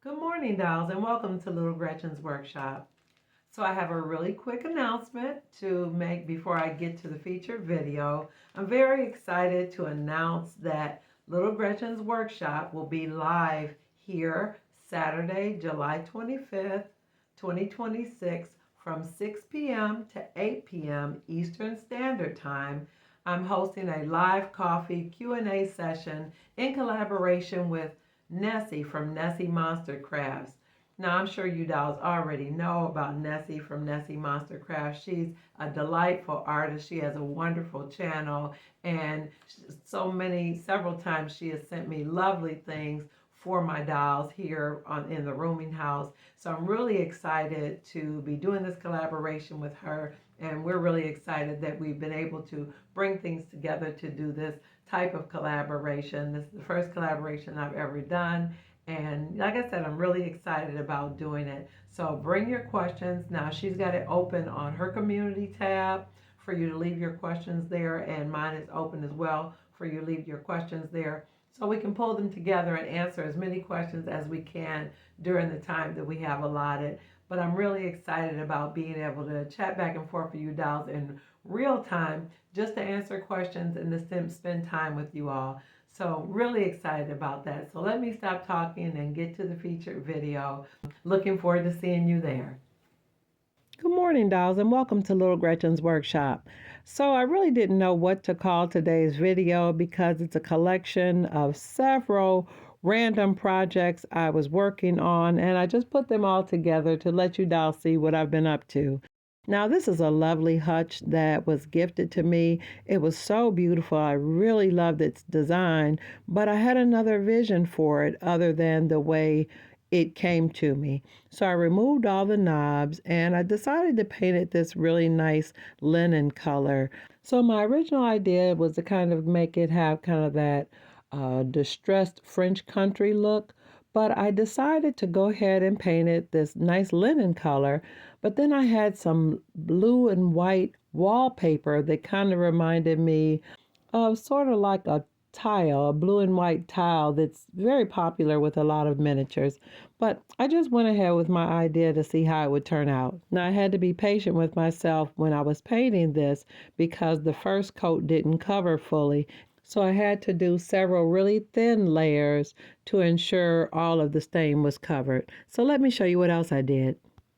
Good morning, dolls, and welcome to Little Gretchen's workshop. So I have a really quick announcement to make before I get to the featured video. I'm very excited to announce that Little Gretchen's workshop will be live here Saturday, July 25th, 2026 from 6 p.m. to 8 p.m. Eastern Standard Time. I'm hosting a live coffee Q&A session in collaboration with Nessie from Nessie Monster Crafts. Now, I'm sure you dolls already know about Nessie from Nessie Monster Crafts. She's a delightful artist. She has a wonderful channel, and several times she has sent me lovely things for my dolls here in the rooming house. So I'm really excited to be doing this collaboration with her, and we're really excited that we've been able to bring things together to do this type of collaboration. This is the first collaboration I've ever done. And like I said, I'm really excited about doing it. So bring your questions. Now she's got it open on her community tab for you to leave your questions there. And mine is open as well for you to leave your questions there. So we can pull them together and answer as many questions as we can during the time that we have allotted. But I'm really excited about being able to chat back and forth with you dolls in real time just to answer questions and to spend time with you all. So really excited about that. So let me stop talking and get to the featured video. Looking forward to seeing you there. Good morning, dolls, and welcome to Little Gretchen's workshop. So I really didn't know what to call today's video because it's a collection of several random projects I was working on, and I just put them all together to let you dolls see what I've been up to. Now, this is a lovely hutch that was gifted to me. It was so beautiful. I really loved its design, but I had another vision for it other than the way it came to me. So I removed all the knobs and I decided to paint it this really nice linen color. So my original idea was to kind of make it have kind of that distressed French country look, but I decided to go ahead and paint it this nice linen color. But then I had some blue and white wallpaper that kind of reminded me of sort of like a tile, a blue and white tile that's very popular with a lot of miniatures. But I just went ahead with my idea to see how it would turn out. Now I had to be patient with myself when I was painting this because the first coat didn't cover fully. So I had to do several really thin layers to ensure all of the stain was covered. So let me show you what else I did.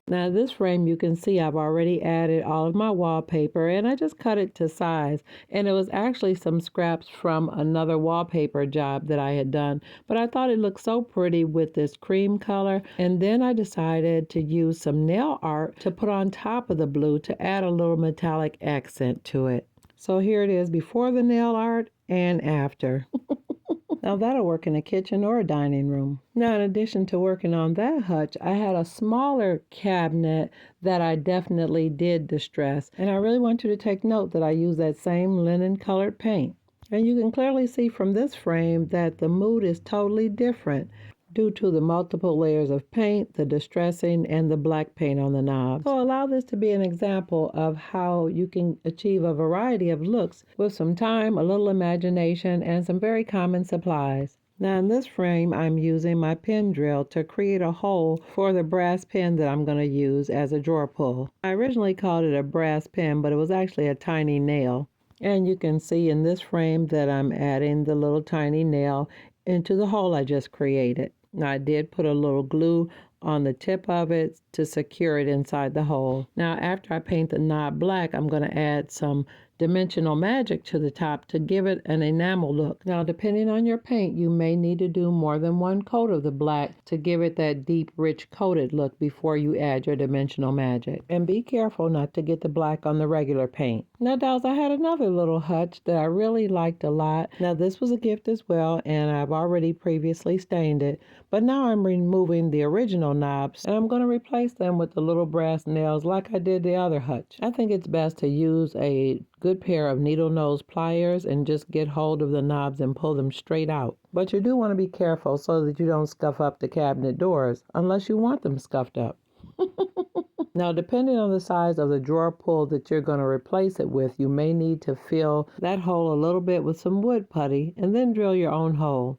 Now this frame, you can see I've already added all of my wallpaper and I just cut it to size, and it was actually some scraps from another wallpaper job that I had done, but I thought it looked so pretty with this cream color, and then I decided to use some nail art to put on top of the blue to add a little metallic accent to it. So here it is before the nail art and after. Now that'll work in a kitchen or a dining room. Now, in addition to working on that hutch, I had a smaller cabinet that I definitely did distress. And I really want you to take note that I use that same linen colored paint. And you can clearly see from this frame that the mood is totally different due to the multiple layers of paint, the distressing, and the black paint on the knobs. So allow this to be an example of how you can achieve a variety of looks with some time, a little imagination, and some very common supplies. Now in this frame, I'm using my pen drill to create a hole for the brass pen that I'm going to use as a drawer pull. I originally called it a brass pen, but it was actually a tiny nail. And you can see in this frame that I'm adding the little tiny nail into the hole I just created. Now I did put a little glue on the tip of it to secure it inside the hole. Now after I paint the knob black, I'm going to add some dimensional magic to the top to give it an enamel look. Now depending on your paint, you may need to do more than one coat of the black to give it that deep, rich coated look before you add your dimensional magic. And be careful not to get the black on the regular paint. Now dolls, I had another little hutch that I really liked a lot. Now this was a gift as well, and I've already previously stained it, but now I'm removing the original knobs and I'm going to replace them with the little brass nails like I did the other hutch. I think it's best to use a good pair of needle nose pliers and just get hold of the knobs and pull them straight out. But you do want to be careful so that you don't scuff up the cabinet doors unless you want them scuffed up. Now, depending on the size of the drawer pull that you're going to replace it with, you may need to fill that hole a little bit with some wood putty and then drill your own hole.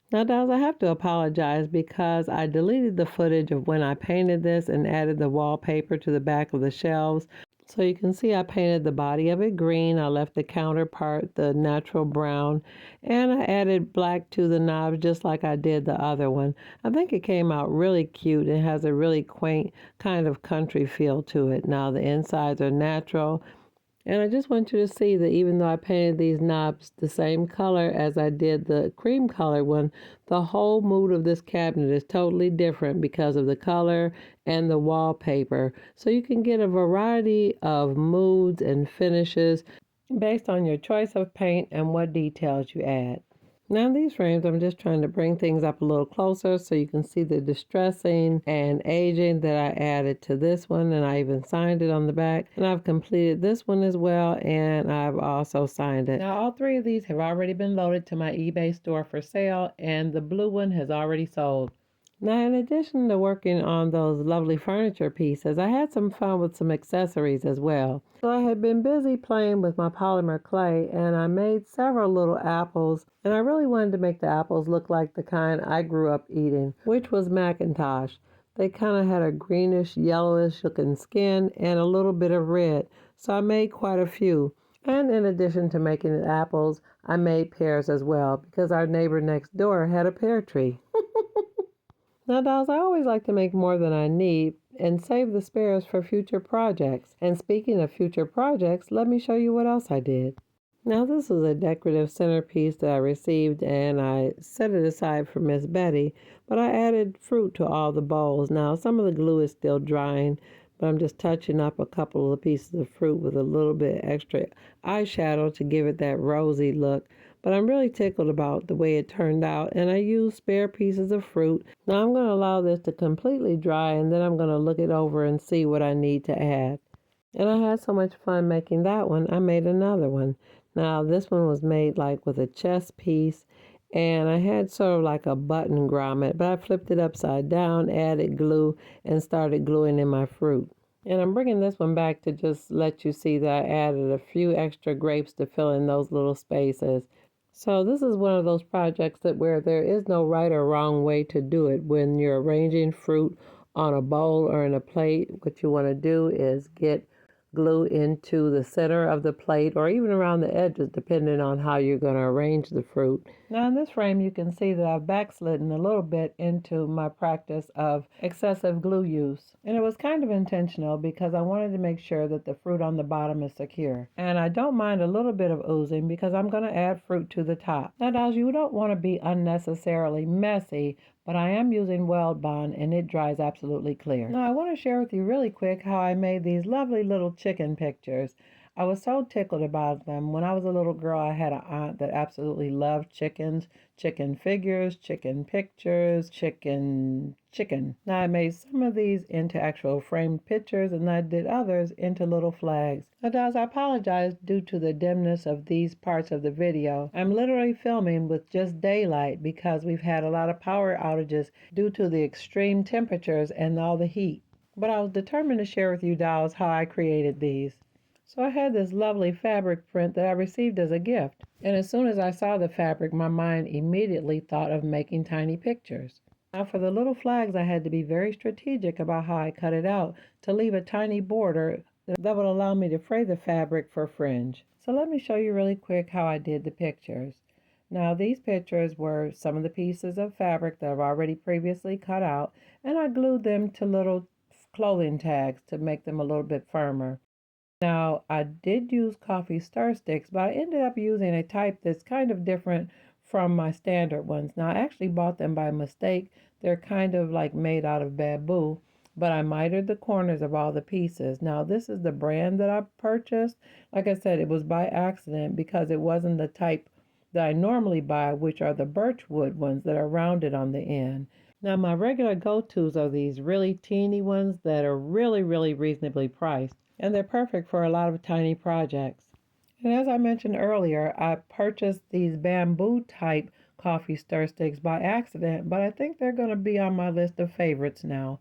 Now, dolls, I have to apologize because I deleted the footage of when I painted this and added the wallpaper to the back of the shelves. So you can see I painted the body of it green. I left the counterpart the natural brown, and I added black to the knobs just like I did the other one. I think it came out really cute. It has a really quaint kind of country feel to it. Now the insides are natural. And I just want you to see that even though I painted these knobs the same color as I did the cream color one, the whole mood of this cabinet is totally different because of the color and the wallpaper. So you can get a variety of moods and finishes based on your choice of paint and what details you add. Now in these frames, I'm just trying to bring things up a little closer so you can see the distressing and aging that I added to this one, and I even signed it on the back. And I've completed this one as well, and I've also signed it. Now all three of these have already been loaded to my eBay store for sale, and the blue one has already sold. Now, in addition to working on those lovely furniture pieces, I had some fun with some accessories as well. So I had been busy playing with my polymer clay, and I made several little apples, and I really wanted to make the apples look like the kind I grew up eating, which was Macintosh. They kind of had a greenish, yellowish looking skin and a little bit of red, so I made quite a few. And in addition to making the apples, I made pears as well because our neighbor next door had a pear tree. Now, dolls, I always like to make more than I need and save the spares for future projects. And speaking of future projects, let me show you what else I did. Now, this is a decorative centerpiece that I received and I set it aside for Miss Betty, but I added fruit to all the bowls. Now, some of the glue is still drying, but I'm just touching up a couple of the pieces of fruit with a little bit extra eyeshadow to give it that rosy look. But I'm really tickled about the way it turned out, and I used spare pieces of fruit. Now I'm going to allow this to completely dry, and then I'm going to look it over and see what I need to add. And I had so much fun making that one, I made another one. Now this one was made like with a chest piece, and I had sort of like a button grommet, but I flipped it upside down, added glue, and started gluing in my fruit. And I'm bringing this one back to just let you see that I added a few extra grapes to fill in those little spaces. So this is one of those projects that where there is no right or wrong way to do it. When you're arranging fruit on a bowl or in a plate, what you want to do is get glue into the center of the plate or even around the edges, depending on how you're going to arrange the fruit. Now in this frame, you can see that I've backslidden a little bit into my practice of excessive glue use. And it was kind of intentional because I wanted to make sure that the fruit on the bottom is secure. And I don't mind a little bit of oozing because I'm going to add fruit to the top. Now, dolls, you don't want to be unnecessarily messy, but I am using Weld Bond and it dries absolutely clear. Now I want to share with you really quick how I made these lovely little chicken pictures. I was so tickled about them. When I was a little girl, I had an aunt that absolutely loved chickens, chicken figures, chicken pictures, chicken. Now I made some of these into actual framed pictures and I did others into little flags. Now guys, I apologize due to the dimness of these parts of the video. I'm literally filming with just daylight because we've had a lot of power outages due to the extreme temperatures and all the heat. But I was determined to share with you dolls how I created these. So I had this lovely fabric print that I received as a gift. And as soon as I saw the fabric, my mind immediately thought of making tiny pictures. Now for the little flags, I had to be very strategic about how I cut it out to leave a tiny border that would allow me to fray the fabric for fringe. So let me show you really quick how I did the pictures. Now these pictures were some of the pieces of fabric that I've already previously cut out, and I glued them to little clothing tags to make them a little bit firmer. Now, I did use coffee stir sticks, but I ended up using a type that's kind of different from my standard ones. Now, I actually bought them by mistake. They're kind of like made out of bamboo, but I mitered the corners of all the pieces. Now, this is the brand that I purchased. Like I said, it was by accident because it wasn't the type that I normally buy, which are the birchwood ones that are rounded on the end. Now, my regular go-tos are these really teeny ones that are really, really reasonably priced. And they're perfect for a lot of tiny projects. And as I mentioned earlier, I purchased these bamboo type coffee stir sticks by accident, but I think they're going to be on my list of favorites now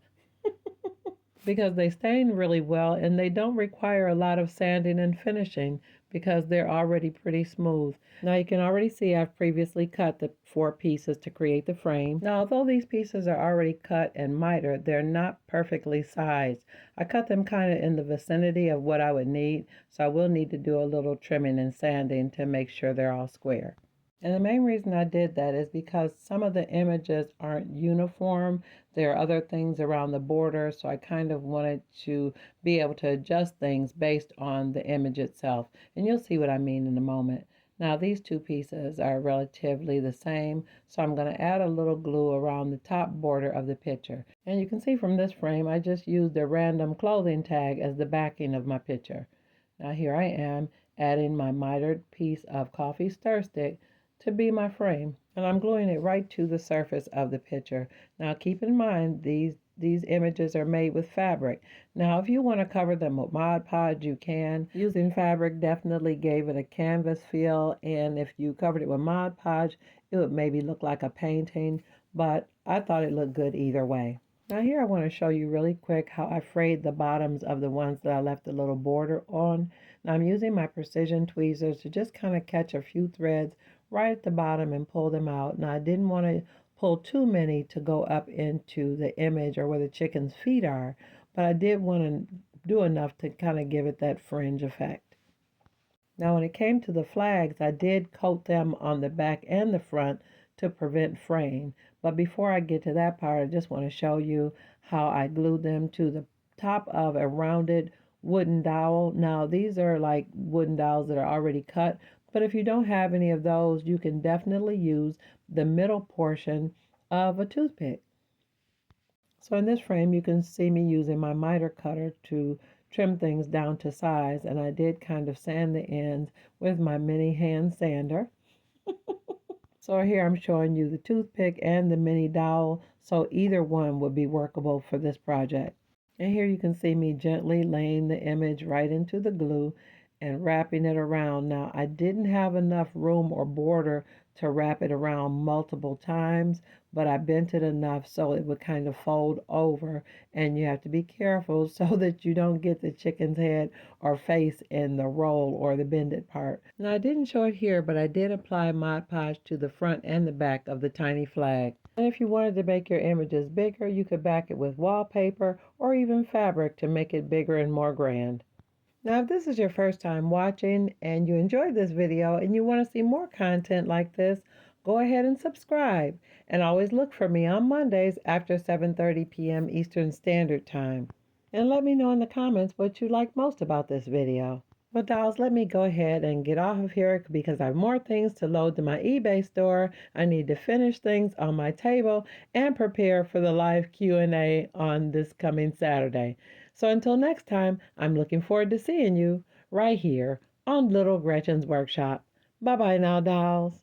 because they stain really well and they don't require a lot of sanding and finishing. because they're already pretty smooth. Now you can already see I've previously cut the 4 pieces to create the frame. Now although these pieces are already cut and mitered, they're not perfectly sized. I cut them kind of in the vicinity of what I would need, so I will need to do a little trimming and sanding to make sure they're all square. And the main reason I did that is because some of the images aren't uniform. There are other things around the border, so I kind of wanted to be able to adjust things based on the image itself. And you'll see what I mean in a moment. Now these 2 pieces are relatively the same, so I'm going to add a little glue around the top border of the picture. And you can see from this frame, I just used a random clothing tag as the backing of my picture. Now here I am adding my mitered piece of coffee stir stick to be my frame, and I'm gluing it right to the surface of the picture. Now keep in mind these images are made with fabric. Now if you want to cover them with Mod Podge, you can. Using fabric definitely gave it a canvas feel, and if you covered it with Mod Podge, it would maybe look like a painting, but I thought it looked good either way. Now here I want to show you really quick how I frayed the bottoms of the ones that I left a little border on. Now I'm using my precision tweezers to just kind of catch a few threads right at the bottom and pull them out. Now I didn't want to pull too many to go up into the image or where the chicken's feet are, but I did want to do enough to kind of give it that fringe effect. Now when it came to the flags, I did coat them on the back and the front to prevent fraying. But before I get to that part, I just want to show you how I glued them to the top of a rounded wooden dowel. Now these are like wooden dowels that are already cut, but if you don't have any of those, you can definitely use the middle portion of a toothpick. So in this frame, you can see me using my miter cutter to trim things down to size, and I did kind of sand the ends with my mini hand sander. So here I'm showing you the toothpick and the mini dowel, so either one would be workable for this project. And here you can see me gently laying the image right into the glue and wrapping it around. Now I didn't have enough room or border to wrap it around multiple times, but I bent it enough so it would kind of fold over, and you have to be careful so that you don't get the chicken's head or face in the roll or the bended part. Now I didn't show it here, but I did apply Mod Podge to the front and the back of the tiny flag. And if you wanted to make your images bigger, you could back it with wallpaper or even fabric to make it bigger and more grand. Now, if this is your first time watching and you enjoyed this video and you want to see more content like this, go ahead and subscribe. And always look for me on Mondays after 7:30 p.m. Eastern Standard Time. And let me know in the comments what you like most about this video. Well, dolls, let me go ahead and get off of here because I have more things to load to my eBay store. I need to finish things on my table and prepare for the live Q&A on this coming Saturday. So until next time, I'm looking forward to seeing you right here on Little Gretchen's Workshop. Bye-bye now, dolls.